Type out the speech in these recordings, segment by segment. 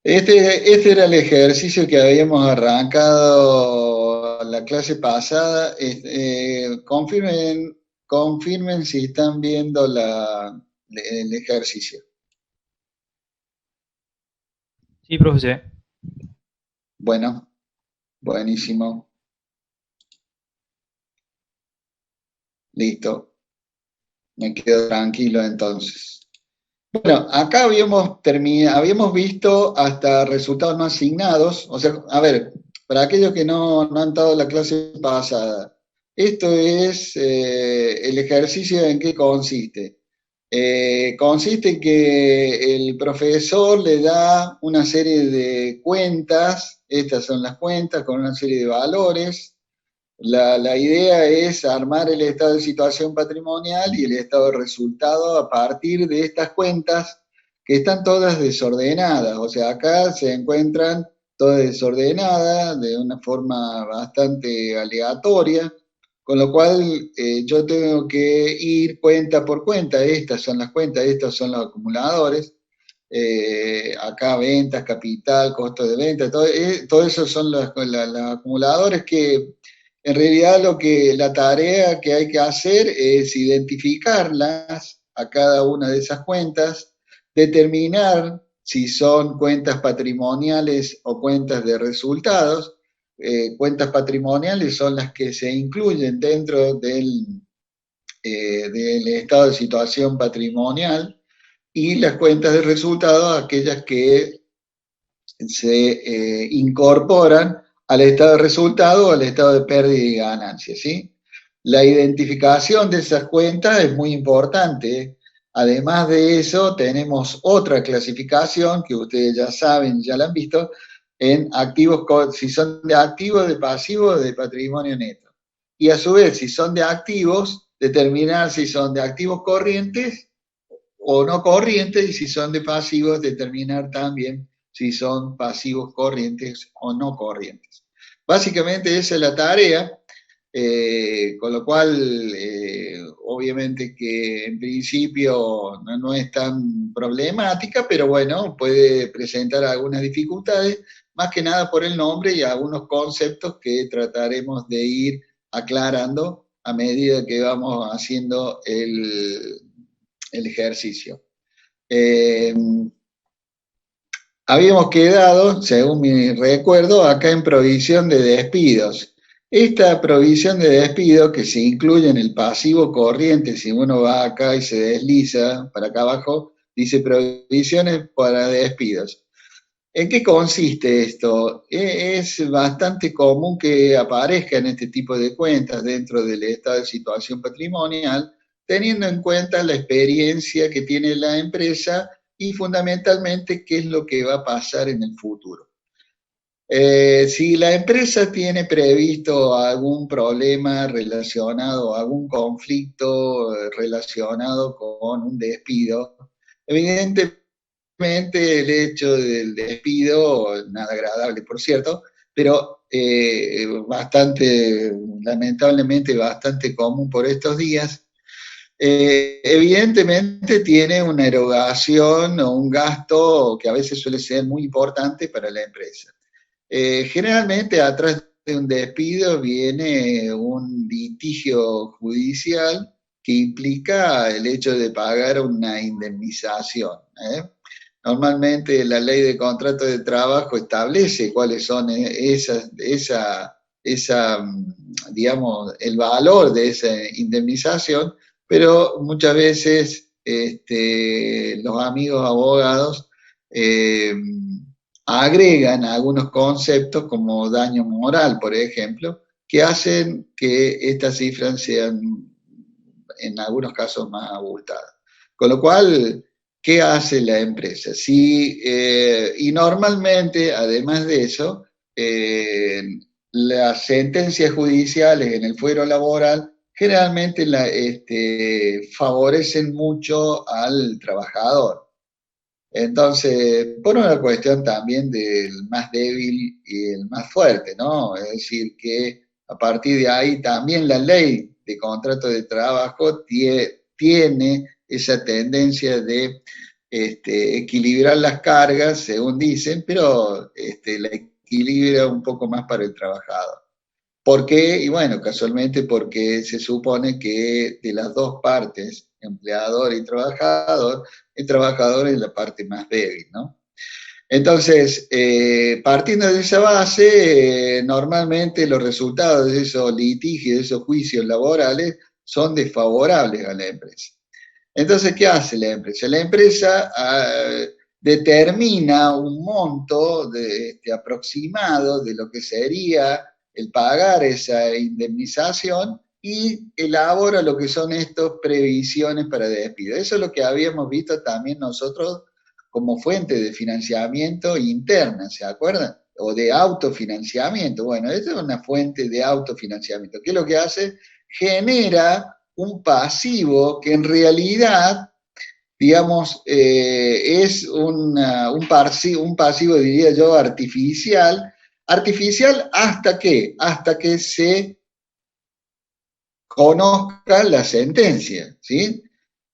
Este era el ejercicio que habíamos arrancado la clase pasada. Confirmen si están viendo el ejercicio. Sí, profe. Bueno, buenísimo, listo. Me quedo tranquilo entonces. Bueno, acá habíamos visto hasta resultados no asignados. O sea, a ver, para aquellos que no han dado la clase pasada, esto es el ejercicio en qué consiste. Consiste en que el profesor le da una serie de cuentas, estas son las cuentas con una serie de valores. La idea es armar el estado de situación patrimonial y el estado de resultado a partir de estas cuentas que están todas desordenadas. O sea, acá se encuentran todas desordenadas de una forma bastante aleatoria, con lo cual yo tengo que ir cuenta por cuenta. Estas son las cuentas, estos son los acumuladores. Acá ventas, capital, costo de venta, todo eso son los acumuladores que en realidad la tarea que hay que hacer es identificarlas a cada una de esas cuentas, determinar si son cuentas patrimoniales o cuentas de resultados. Cuentas patrimoniales son las que se incluyen dentro del estado de situación patrimonial y las cuentas de resultados aquellas que se incorporan al estado de resultado o al estado de pérdida y ganancia, ¿sí? La identificación de esas cuentas es muy importante. Además de eso, tenemos otra clasificación que ustedes ya saben, ya la han visto, en activos, si son de activos, de pasivos, de patrimonio neto. Y a su vez, si son de activos, determinar si son de activos corrientes o no corrientes, y si son de pasivos, determinar también si son pasivos corrientes o no corrientes. Básicamente esa es la tarea, con lo cual obviamente que en principio no es tan problemática, pero bueno, puede presentar algunas dificultades, más que nada por el nombre y algunos conceptos que trataremos de ir aclarando a medida que vamos haciendo el ejercicio. Eh, Habíamos quedado, según mi recuerdo, acá en provisión de despidos. Esta provisión de despido que se incluye en el pasivo corriente, si uno va acá y se desliza para acá abajo, dice provisiones para despidos. ¿En qué consiste esto? Es bastante común que aparezcan este tipo de cuentas dentro del estado de situación patrimonial, teniendo en cuenta la experiencia que tiene la empresa y fundamentalmente qué es lo que va a pasar en el futuro. Si la empresa tiene previsto algún problema relacionado, algún conflicto relacionado con un despido, evidentemente el hecho del despido, nada agradable por cierto, pero lamentablemente bastante común por estos días, evidentemente tiene una erogación o un gasto que a veces suele ser muy importante para la empresa. Generalmente atrás de un despido viene un litigio judicial que implica el hecho de pagar una indemnización. Normalmente la ley de contrato de trabajo establece cuáles son digamos, el valor de esa indemnización, pero muchas veces los amigos abogados eh, agregan algunos conceptos como daño moral, por ejemplo, que hacen que estas cifras sean en algunos casos más abultadas. Con lo cual, ¿qué hace la empresa? Y normalmente, además de eso, las sentencias judiciales en el fuero laboral generalmente favorecen mucho al trabajador. Entonces, por una cuestión también del más débil y el más fuerte, ¿no? Es decir, que a partir de ahí también la ley de contrato de trabajo tiene esa tendencia de equilibrar las cargas, según dicen, pero la equilibra un poco más para el trabajador. ¿Por qué? Y bueno, casualmente porque se supone que de las dos partes, empleador y trabajador, el trabajador es la parte más débil, ¿no? Entonces, partiendo de esa base, normalmente los resultados de esos litigios, de esos juicios laborales, son desfavorables a la empresa. Entonces, ¿qué hace la empresa? La empresa determina un monto aproximado de lo que sería el pagar esa indemnización y elabora lo que son estas previsiones para despido. Eso es lo que habíamos visto también nosotros como fuente de financiamiento interna, ¿se acuerdan? O de autofinanciamiento. Bueno, esta es una fuente de autofinanciamiento. ¿Qué es lo que hace? Genera un pasivo que en realidad, digamos, es un pasivo, diría yo, artificial. ¿Artificial hasta qué? Hasta que se conozca la sentencia, ¿sí?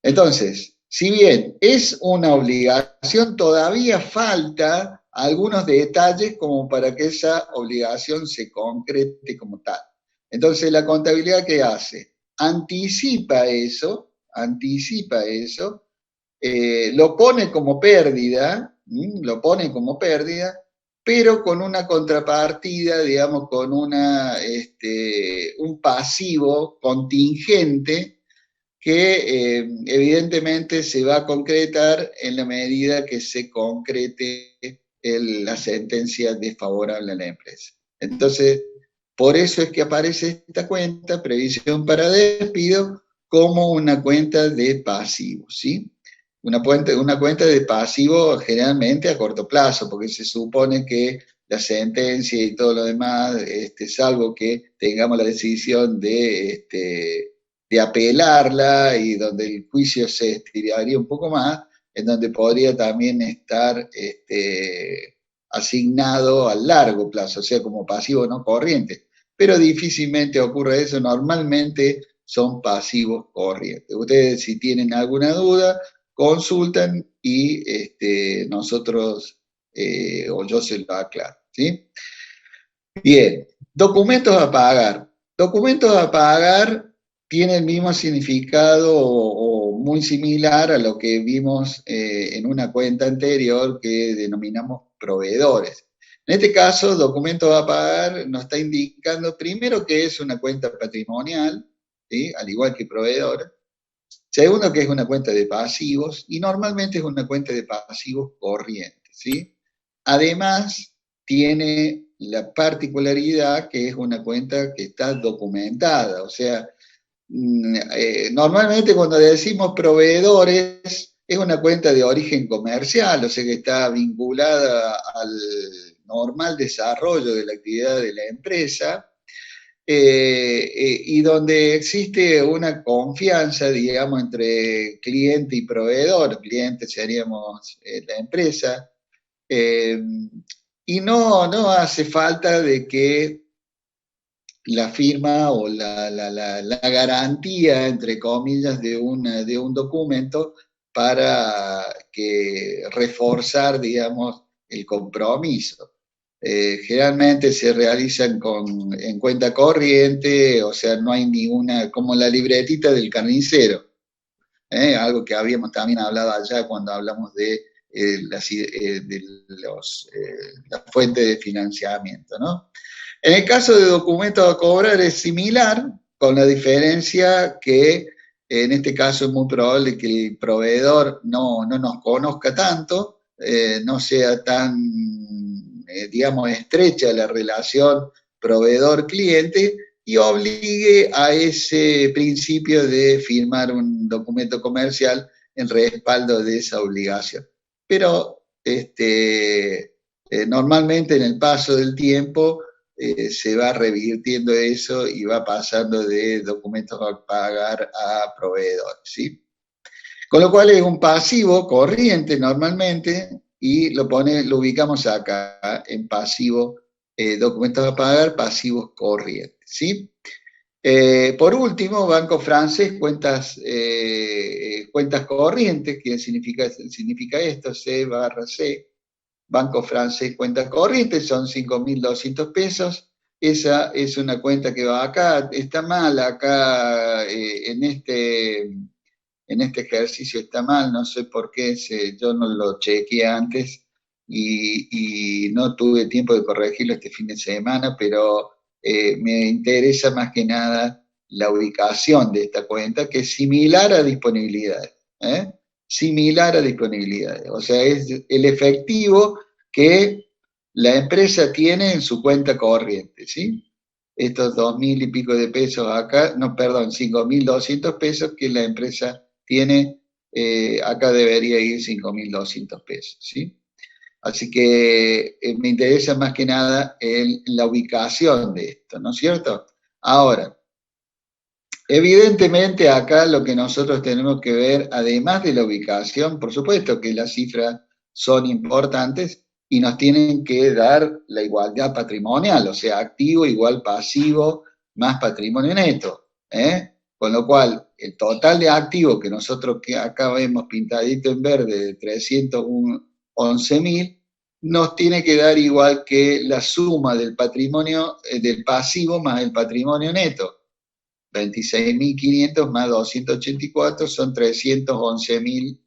Entonces, si bien es una obligación, todavía falta algunos detalles como para que esa obligación se concrete como tal. Entonces, la contabilidad, ¿qué hace? Anticipa eso, lo pone como pérdida, pero con una contrapartida, digamos, con un pasivo contingente que evidentemente se va a concretar en la medida que se concrete la sentencia desfavorable a la empresa. Entonces, por eso es que aparece esta cuenta, previsión para despido, como una cuenta de pasivos, ¿sí? Una cuenta de pasivo generalmente a corto plazo, porque se supone que la sentencia y todo lo demás, salvo que tengamos la decisión de apelarla y donde el juicio se estiraría un poco más, en donde podría también estar asignado a largo plazo, o sea, como pasivo no corriente. Pero difícilmente ocurre eso, normalmente son pasivos corrientes. Ustedes si tienen alguna duda, consultan y nosotros o yo se lo aclaro, ¿sí? Bien, documentos a pagar. Documentos a pagar tiene el mismo significado o muy similar a lo que vimos en una cuenta anterior que denominamos proveedores. En este caso, documentos a pagar nos está indicando primero que es una cuenta patrimonial, ¿sí? Al igual que proveedor. Segundo, que es una cuenta de pasivos y normalmente es una cuenta de pasivos corrientes, ¿sí? Además, tiene la particularidad que es una cuenta que está documentada, o sea, normalmente cuando decimos proveedores es una cuenta de origen comercial, o sea que está vinculada al normal desarrollo de la actividad de la empresa, y donde existe una confianza, digamos, entre cliente y proveedor, cliente seríamos la empresa, eh, y no hace falta de que la firma o la garantía, entre comillas, de un documento para que reforzar, digamos, el compromiso. Generalmente se realizan en cuenta corriente, o sea, no hay ninguna, como la libretita del carnicero, algo que habíamos también hablado allá cuando hablamos de, la fuente de financiamiento, ¿no? En el caso de documentos a cobrar es similar, con la diferencia que en este caso es muy probable que el proveedor no nos conozca tanto, no sea tan, digamos, estrecha la relación proveedor-cliente y obligue a ese principio de firmar un documento comercial en respaldo de esa obligación. Pero normalmente en el paso del tiempo se va revirtiendo eso y va pasando de documentos a pagar a proveedores, ¿sí? Con lo cual es un pasivo corriente normalmente y lo ubicamos acá en pasivo, documentos a pagar, pasivos corrientes, ¿sí? Por último, Banco Francés, cuentas corrientes, ¿qué significa esto? C barra C. Banco Francés, cuentas corrientes, son 5.200 pesos. Esa es una cuenta que va acá, está mal acá en este ejercicio está mal, no sé por qué, yo no lo chequeé antes y no tuve tiempo de corregirlo este fin de semana, pero me interesa más que nada la ubicación de esta cuenta, que es similar a disponibilidad, ¿eh? Similar a disponibilidad. O sea, es el efectivo que la empresa tiene en su cuenta corriente, ¿sí? Estos 2.000 y pico de pesos acá, no, perdón, 5.200 pesos que la empresa tiene, acá debería ir 5.200 pesos, ¿sí? Así que me interesa más que nada la ubicación de esto, ¿no es cierto? Ahora, evidentemente acá lo que nosotros tenemos que ver, además de la ubicación, por supuesto que las cifras son importantes y nos tienen que dar la igualdad patrimonial, o sea, activo igual pasivo más patrimonio neto, ¿eh? Con lo cual, el total de activos que nosotros que acá vemos pintadito en verde de 311.000, nos tiene que dar igual que la suma del patrimonio, del pasivo más el patrimonio neto. 26.500 más 284 son 311.000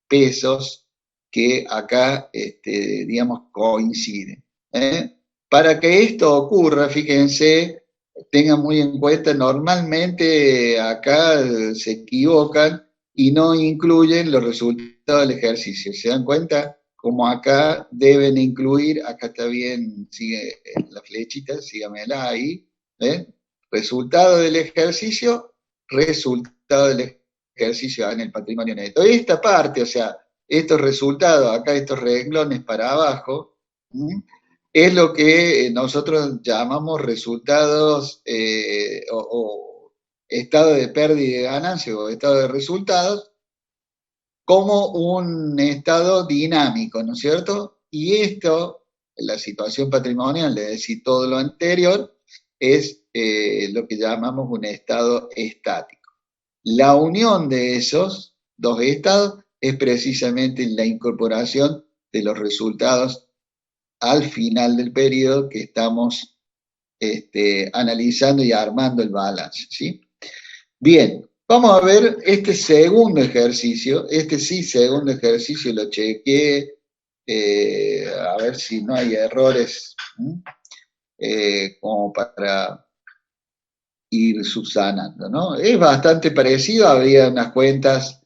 pesos que acá, digamos, coinciden. ¿Eh? Para que esto ocurra, fíjense, tengan muy en cuenta, normalmente acá se equivocan y no incluyen los resultados del ejercicio. ¿Se dan cuenta? Como acá deben incluir, acá está bien, sigue la flechita, sígamela ahí, ¿eh? Resultado del ejercicio, resultado del ejercicio en el patrimonio neto. Esta parte, o sea, estos resultados, acá estos renglones para abajo, ¿m? Es lo que nosotros llamamos resultados o estado de pérdida y de ganancia o estado de resultados como un estado dinámico, ¿no es cierto? Y esto, la situación patrimonial, es decir, todo lo anterior, es lo que llamamos un estado estático. La unión de esos dos estados es precisamente la incorporación de los resultados al final del periodo que estamos analizando y armando el balance, ¿sí? Bien, vamos a ver este segundo ejercicio. Este sí, segundo ejercicio lo chequeé, a ver si no hay errores, como para ir subsanando, ¿no? Es bastante parecido, habría unas cuentas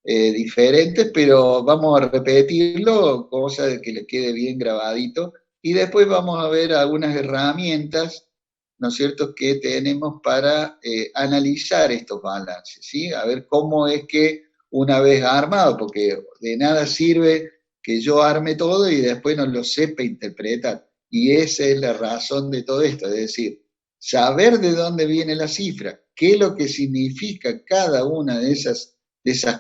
diferentes, pero vamos a repetirlo, cosa de que le quede bien grabadito, y después vamos a ver algunas herramientas, ¿no es cierto?, que tenemos para analizar estos balances, ¿sí? A ver cómo es que una vez armado, porque de nada sirve que yo arme todo y después no lo sepa interpretar, y esa es la razón de todo esto, es decir, saber de dónde viene la cifra, qué es lo que significa cada una de esas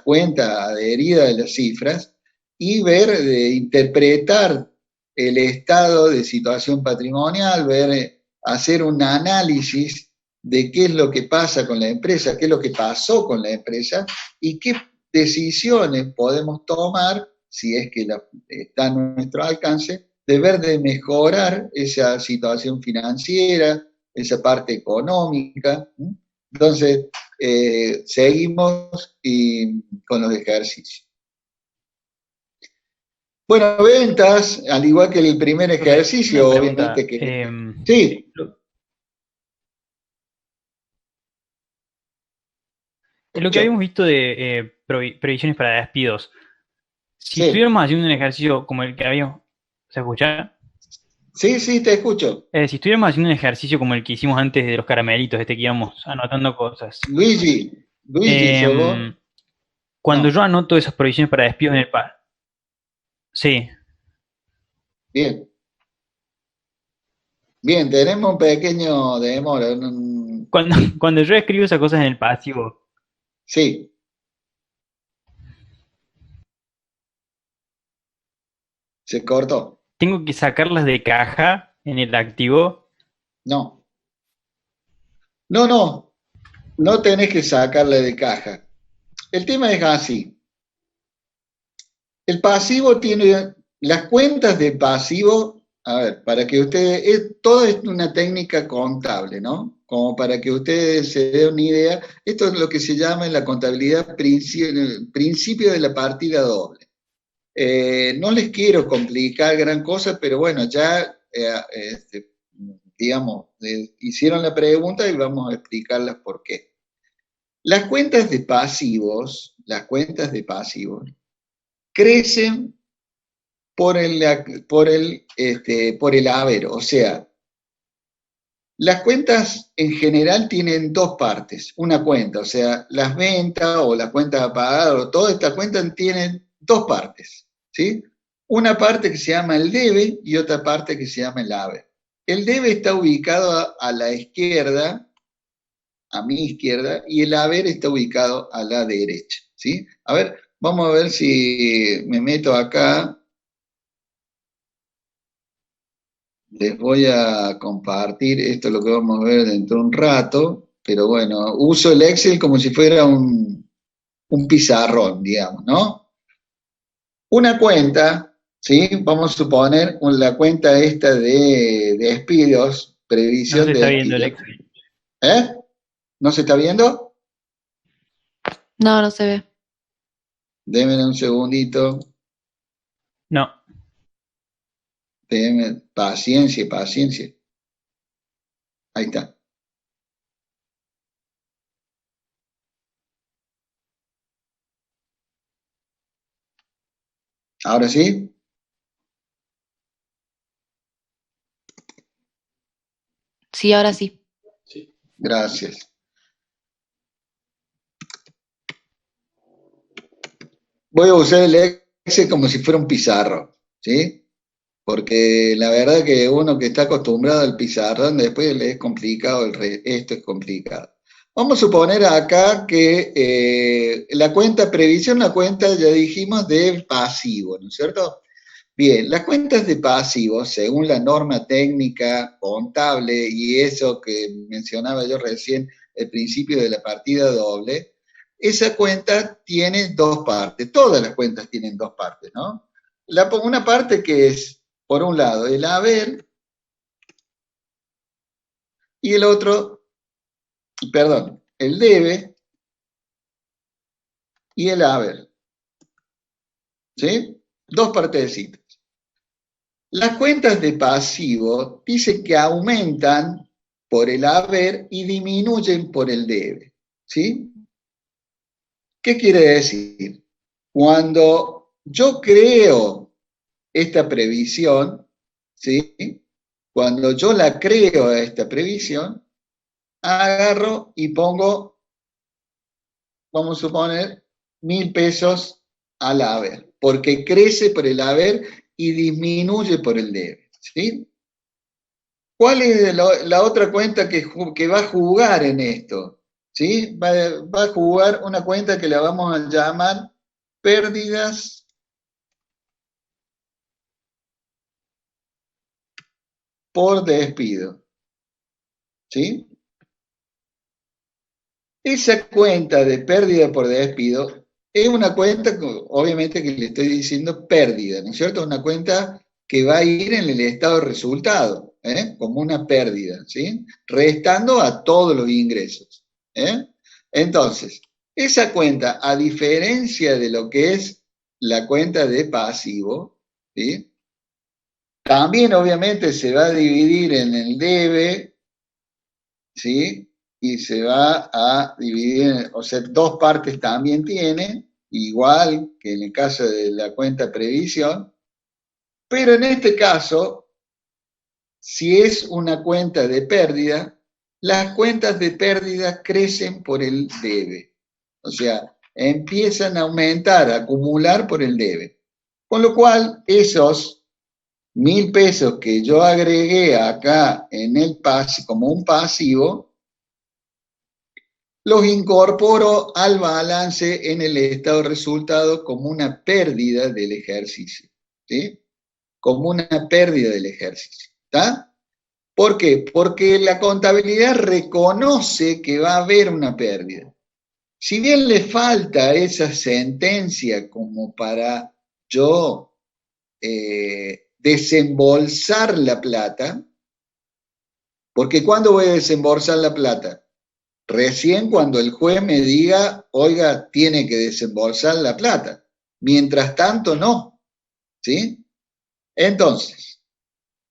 cuentas adheridas de las cifras y ver, interpretar el estado de situación patrimonial, ver, hacer un análisis de qué es lo que pasa con la empresa, qué es lo que pasó con la empresa y qué decisiones podemos tomar, si es que está a nuestro alcance, de ver de mejorar esa situación financiera, esa parte económica. Entonces, seguimos con los ejercicios. Bueno, ventas, al igual que el primer Profe, ejercicio, una obviamente pregunta. que... Sí, En lo que escucho. habíamos visto de previsiones para despidos, si Sí, estuviéramos haciendo un ejercicio como el que habíamos... ¿Se escucha? sí, sí, te escucho. Si estuviéramos haciendo un ejercicio como el que hicimos antes de los caramelitos, que íbamos anotando cosas. Luigi, ¿sos vos? em, Cuando No, yo anoto esas provisiones para despidos en el par, sí. bien. Bien, tenemos un pequeño demora. Cuando yo escribo esas cosas en el pasivo, Sí, se cortó. tengo que sacarlas de caja en el activo. No. No, no, no tenés que sacarla de caja. El tema es así. El pasivo tiene, las cuentas de pasivo, a ver, para que ustedes, todo es una técnica contable, ¿no? Como para que ustedes se den una idea, esto es lo que se llama en la contabilidad principio de la partida doble. No les quiero complicar gran cosa, pero bueno, ya, digamos, hicieron la pregunta y vamos a explicarlas por qué. Las cuentas de pasivos, crecen por el haber, o sea, las cuentas en general tienen dos partes, una cuenta, o sea, las ventas o las cuentas a pagar, o toda esta cuenta tienen dos partes, ¿sí? Una parte que se llama el debe y otra parte que se llama el haber. El debe está ubicado a la izquierda, a mi izquierda, y el haber está ubicado a la derecha, ¿sí? A ver, vamos a ver si me meto acá. Les voy a compartir, esto es lo que vamos a ver dentro de un rato, pero bueno, uso el Excel como si fuera un pizarrón, digamos, ¿no? Una cuenta, ¿sí? Vamos a suponer la cuenta esta de despidos, No previsión se de está viendo el despidos. Excel. ¿Eh? ¿No se está viendo? No, no se ve. Denme un segundito, No, denme paciencia, paciencia. Ahí está. ¿Ahora sí? Sí, ahora sí. Gracias. Voy a usar el Excel como si fuera un pizarro, ¿sí? Porque la verdad que uno que está acostumbrado al pizarrón, después le es complicado, esto es complicado. Vamos a suponer acá que la cuenta previsión, la cuenta, ya dijimos, de pasivo, ¿no es cierto? Bien, las cuentas de pasivos, según la norma técnica contable y eso que mencionaba yo recién, el principio de la partida doble, esa cuenta tiene dos partes, todas las cuentas tienen dos partes, ¿no? Una parte que es, por un lado, el haber y el otro, perdón, el debe y el haber, ¿sí? Dos partecitas. Las cuentas de pasivo dicen que aumentan por el haber y disminuyen por el debe, ¿sí? ¿Qué quiere decir? Cuando yo creo esta previsión, ¿sí? Cuando yo la creo a esta previsión, agarro y pongo, vamos a suponer, 1.000 pesos al haber, porque crece por el haber y disminuye por el debe, ¿sí? ¿Cuál es la otra cuenta que va a jugar en esto? ¿Sí? Va a jugar una cuenta que la vamos a llamar pérdidas por despido. ¿Sí? Esa cuenta de pérdida por despido es una cuenta, obviamente que le estoy diciendo pérdida, ¿no es cierto? Una cuenta que va a ir en el estado de resultado, ¿eh? Como una pérdida, ¿sí? Restando a todos los ingresos, ¿eh? Entonces, esa cuenta, a diferencia de lo que es la cuenta de pasivo, ¿sí? También obviamente se va a dividir en el debe, ¿sí? Y se va a dividir, o sea, dos partes también tiene, igual que en el caso de la cuenta previsión, pero en este caso, si es una cuenta de pérdida, las cuentas de pérdida crecen por el debe, o sea, empiezan a aumentar, a acumular por el debe. Con lo cual, esos 1.000 pesos que yo agregué acá en el como un pasivo, los incorporo al balance en el estado de resultado como una pérdida del ejercicio, ¿sí? Como una pérdida del ejercicio, ¿está? ¿Por qué? Porque la contabilidad reconoce que va a haber una pérdida. Si bien le falta esa sentencia como para yo desembolsar la plata, porque ¿cuándo voy a desembolsar la plata? Recién cuando el juez me diga, oiga, tiene que desembolsar la plata. Mientras tanto, no. ¿Sí? Entonces,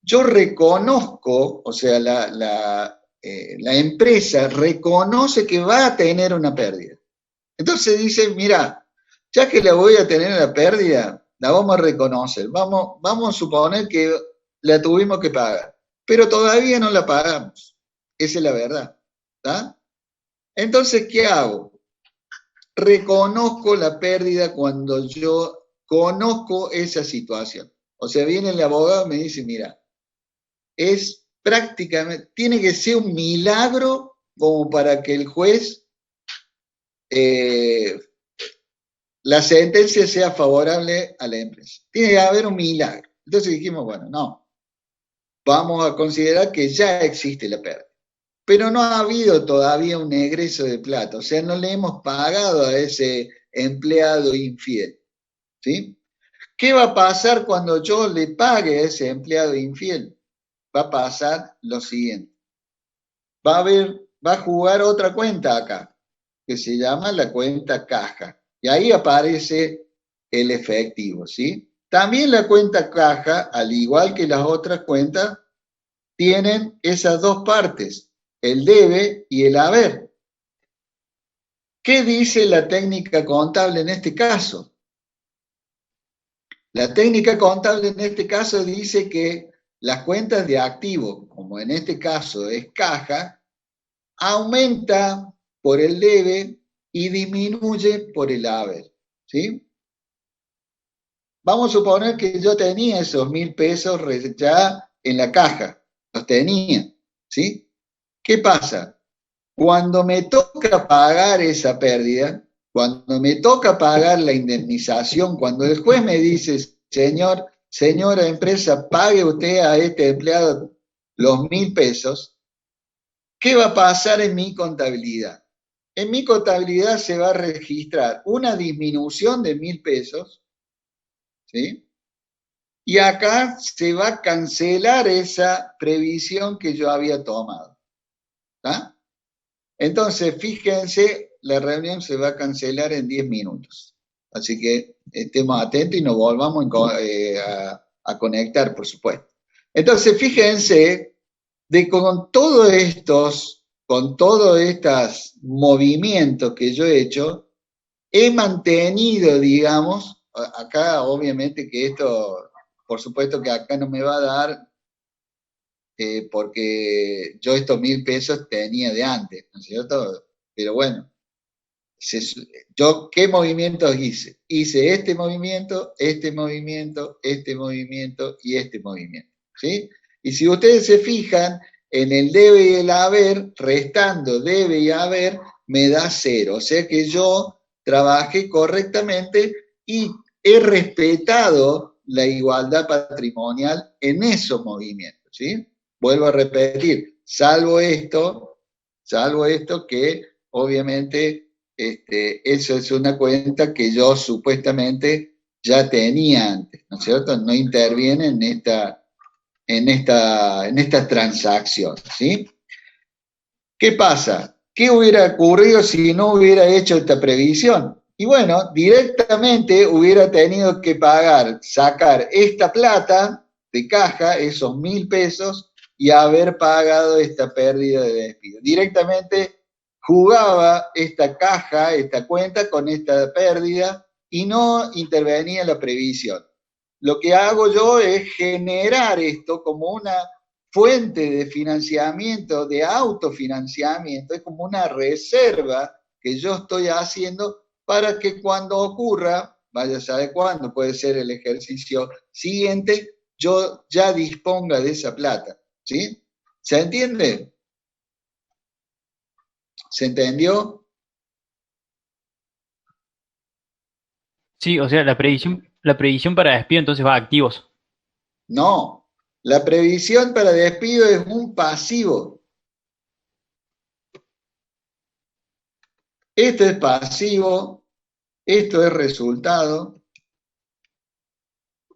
yo reconozco, o sea, la empresa reconoce que va a tener una pérdida. Entonces dice, mira, ya que la voy a tener la pérdida, la vamos a reconocer. Vamos a suponer que la tuvimos que pagar, pero todavía no la pagamos. Esa es la verdad. ¿Tá? Entonces, ¿qué hago? Reconozco la pérdida cuando yo conozco esa situación. O sea, viene el abogado y me dice, mira, es prácticamente, tiene que ser un milagro como para que el juez, la sentencia sea favorable a la empresa. Tiene que haber un milagro. Entonces dijimos, bueno, no, vamos a considerar que ya existe la pérdida. Pero no ha habido todavía un egreso de plata, o sea, no le hemos pagado a ese empleado infiel. ¿Sí? ¿Qué va a pasar cuando yo le pague a ese empleado infiel? Va a pasar lo siguiente. Va a jugar otra cuenta acá, que se llama la cuenta caja. Y ahí aparece el efectivo, ¿sí? También la cuenta caja, al igual que las otras cuentas, tienen esas dos partes, el debe y el haber. ¿Qué dice la técnica contable en este caso? La técnica contable en este caso dice que las cuentas de activo, como en este caso es caja, aumenta por el debe y disminuye por el haber. ¿Sí? Vamos a suponer que yo tenía esos 1.000 pesos ya en la caja, los tenía. ¿Sí? ¿Qué pasa? Cuando me toca pagar esa pérdida, cuando me toca pagar la indemnización, cuando el juez me dice, señora empresa, pague usted a este empleado los 1.000 pesos, ¿qué va a pasar en mi contabilidad? En mi contabilidad se va a registrar una disminución de 1.000 pesos, ¿sí? Y acá se va a cancelar esa previsión que yo había tomado. ¿Está? Entonces, fíjense, la reunión se va a cancelar en 10 minutos. Así que estemos atentos y nos volvamos a conectar, por supuesto. Entonces, fíjense de con todos estos movimientos que yo he hecho, he mantenido, digamos, acá obviamente que esto, por supuesto que acá no me va a dar porque yo estos 1.000 pesos tenía de antes, ¿no es cierto? Pero bueno, yo ¿qué movimientos hice? Hice este movimiento, este movimiento, este movimiento y este movimiento, ¿sí? Y si ustedes se fijan, en el debe y el haber, restando debe y haber, me da 0. O sea que yo trabajé correctamente y he respetado la igualdad patrimonial en esos movimientos, ¿sí? Vuelvo a repetir, salvo esto que obviamente eso es una cuenta que yo supuestamente ya tenía antes, ¿no es cierto? No interviene en esta transacción, ¿sí? ¿Qué pasa? ¿Qué hubiera ocurrido si no hubiera hecho esta previsión? Y bueno, directamente hubiera tenido que sacar esta plata de caja, esos 1.000 pesos, y haber pagado esta pérdida de despido. Directamente jugaba esta caja, esta cuenta con esta pérdida y no intervenía la previsión. Lo que hago yo es generar esto como una fuente de financiamiento, de autofinanciamiento, es como una reserva que yo estoy haciendo para que cuando ocurra, vaya a saber cuándo, puede ser el ejercicio siguiente, yo ya disponga de esa plata. ¿Sí? ¿Se entiende? ¿Se entendió? Sí, o sea, la previsión para despido entonces va a activos. No. La previsión para despido es un pasivo. Esto es pasivo, esto es resultado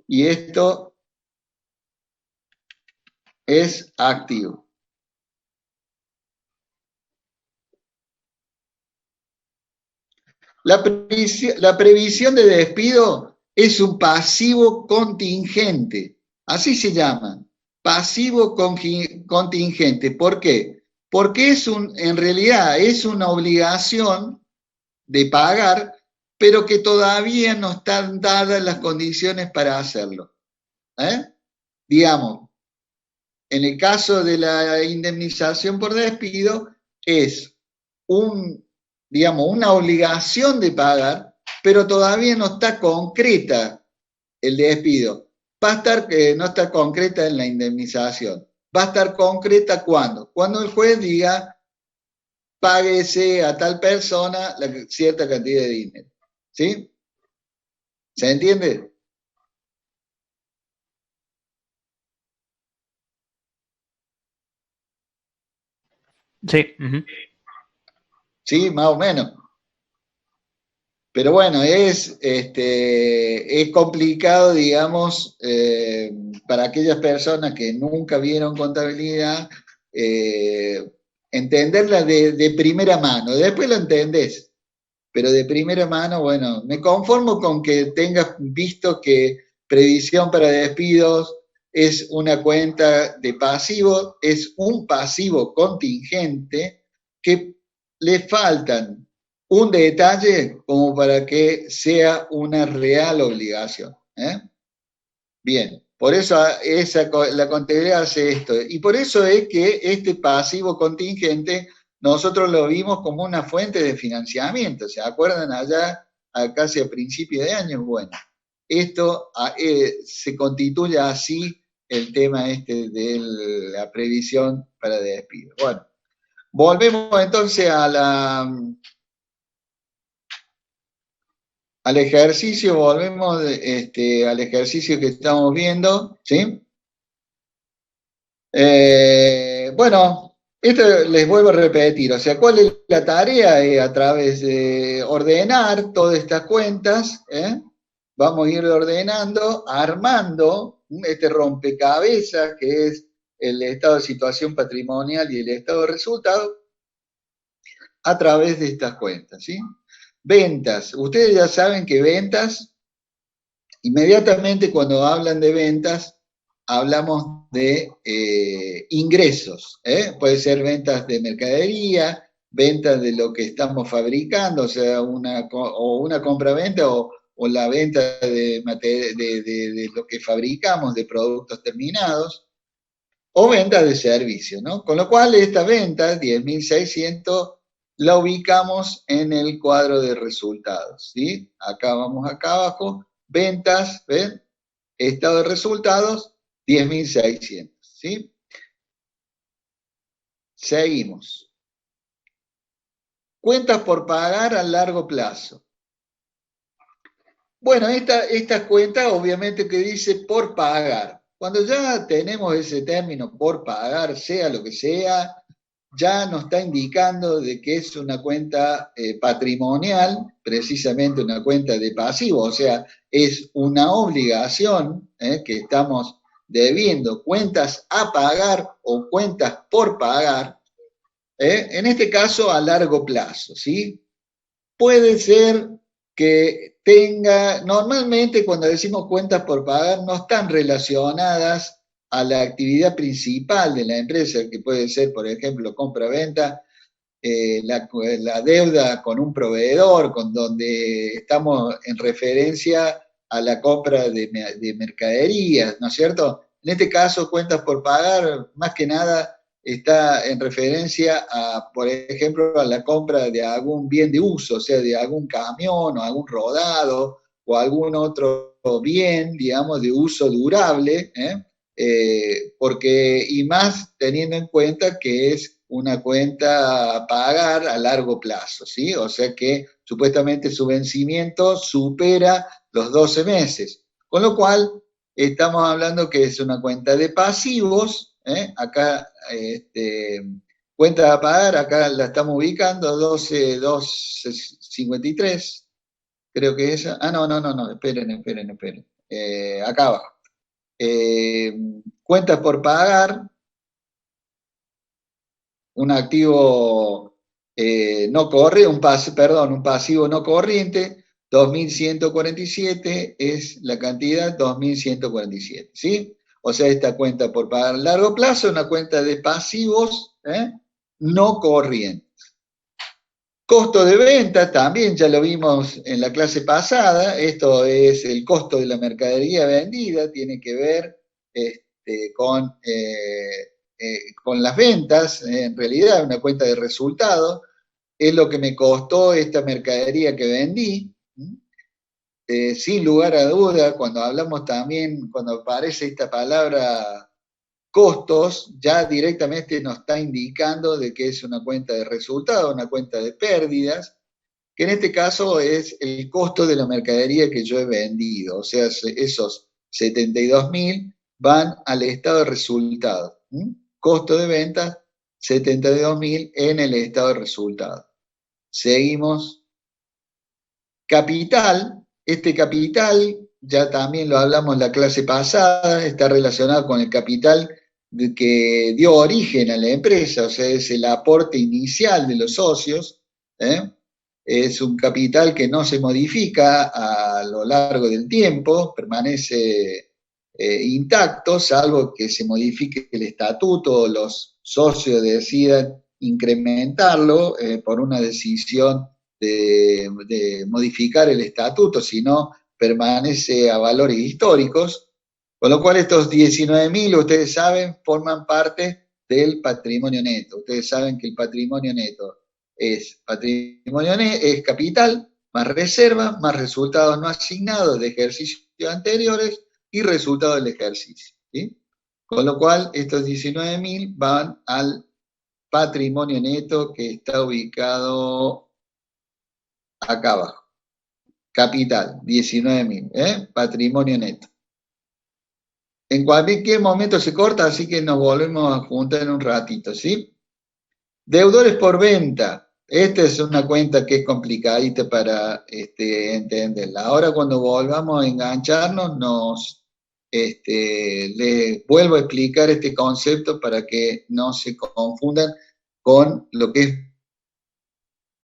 y esto es activo. La previsión de despido es un pasivo contingente, así se llama, pasivo contingente. ¿Por qué? Porque en realidad es una obligación de pagar, pero que todavía no están dadas las condiciones para hacerlo. Digamos, en el caso de la indemnización por despido, es una obligación de pagar, pero todavía no está concreta el despido. Va a estar, no está concreta en la indemnización. Va a estar concreta ¿cuándo? Cuando el juez diga, páguese a tal persona cierta cantidad de dinero. ¿Sí? ¿Se entiende? Sí. Uh-huh. Sí, más o menos. Pero bueno, es complicado, digamos, para aquellas personas que nunca vieron contabilidad, entenderla de primera mano. Después lo entendés, pero de primera mano, bueno, me conformo con que tengas visto que previsión para despidos es una cuenta de pasivo, es un pasivo contingente que le faltan un detalle como para que sea una real obligación. Bien, por eso la contabilidad hace esto. Y por eso es que este pasivo contingente nosotros lo vimos como una fuente de financiamiento. ¿Se acuerdan allá, casi a principios de año? Bueno, esto se constituye así el tema de la previsión para despido. Bueno, volvemos entonces al ejercicio, volvemos al ejercicio que estamos viendo, ¿sí? Bueno, esto les vuelvo a repetir, o sea, ¿cuál es la tarea? A través de ordenar todas estas cuentas, vamos a ir ordenando, armando este rompecabezas que es el estado de situación patrimonial y el estado de resultado a través de estas cuentas, ¿sí? Ventas, ustedes ya saben que ventas, inmediatamente cuando hablan de ventas, hablamos de ingresos, puede ser ventas de mercadería, ventas de lo que estamos fabricando, o sea, una compra-venta o la venta de lo que fabricamos, de productos terminados, o venta de servicios, ¿no? Con lo cual esta venta, 10.600, la ubicamos en el cuadro de resultados, ¿sí? Acá vamos acá abajo, ventas, ¿ven? Estado de resultados, 10.600, ¿sí? Seguimos. Cuentas por pagar a largo plazo. Bueno, esta cuenta obviamente que dice por pagar. Cuando ya tenemos ese término por pagar, sea lo que sea, ya nos está indicando de que es una cuenta patrimonial, precisamente una cuenta de pasivo, o sea, es una obligación que estamos debiendo, cuentas a pagar o cuentas por pagar, en este caso a largo plazo, ¿sí? Puede ser que tenga, normalmente cuando decimos cuentas por pagar no están relacionadas a la actividad principal de la empresa, que puede ser, por ejemplo, compra-venta, la deuda con un proveedor, con donde estamos en referencia a la compra de mercaderías, ¿no es cierto? En este caso, cuentas por pagar, más que nada, está en referencia a, por ejemplo, a la compra de algún bien de uso, o sea, de algún camión o algún rodado o algún otro bien, digamos, de uso durable, porque, y más teniendo en cuenta que es una cuenta a pagar a largo plazo, ¿sí? O sea que supuestamente su vencimiento supera los 12 meses, con lo cual estamos hablando que es una cuenta de pasivos, acá, cuenta a pagar, acá la estamos ubicando, 12,253, creo que esa, no, esperen, acá abajo. Cuentas por pagar, un activo no corre, un pasivo no corriente, 2.147 es la cantidad, 2.147, ¿sí? O sea, esta cuenta por pagar a largo plazo es una cuenta de pasivos no corrientes. Costo de venta, también ya lo vimos en la clase pasada, esto es el costo de la mercadería vendida, tiene que ver con las ventas, en realidad una cuenta de resultados, es lo que me costó esta mercadería que vendí. Sin lugar a duda, cuando hablamos también, cuando aparece esta palabra costos, ya directamente nos está indicando de que es una cuenta de resultados, una cuenta de pérdidas, que en este caso es el costo de la mercadería que yo he vendido, o sea, esos 72.000 van al estado de resultados. Costo de venta, 72.000 en el estado de resultados. Seguimos. Capital, este capital, ya también lo hablamos en la clase pasada, está relacionado con el capital que dio origen a la empresa, o sea, es el aporte inicial de los socios, es un capital que no se modifica a lo largo del tiempo, permanece intacto, salvo que se modifique el estatuto o los socios decidan incrementarlo por una decisión de modificar el estatuto, sino permanece a valores históricos, con lo cual estos 19.000, ustedes saben, forman parte del patrimonio neto. Ustedes saben que el patrimonio neto es es capital, más reserva, más resultados no asignados de ejercicios anteriores y resultados del ejercicio, ¿sí? Con lo cual, estos 19.000 van al patrimonio neto que está ubicado acá abajo. Capital, 19.000, patrimonio neto. En cualquier momento se corta, así que nos volvemos a juntar en un ratito, ¿sí? Deudores por venta. Esta es una cuenta que es complicadita para entenderla. Ahora cuando volvamos a engancharnos, les vuelvo a explicar este concepto para que no se confundan con lo que es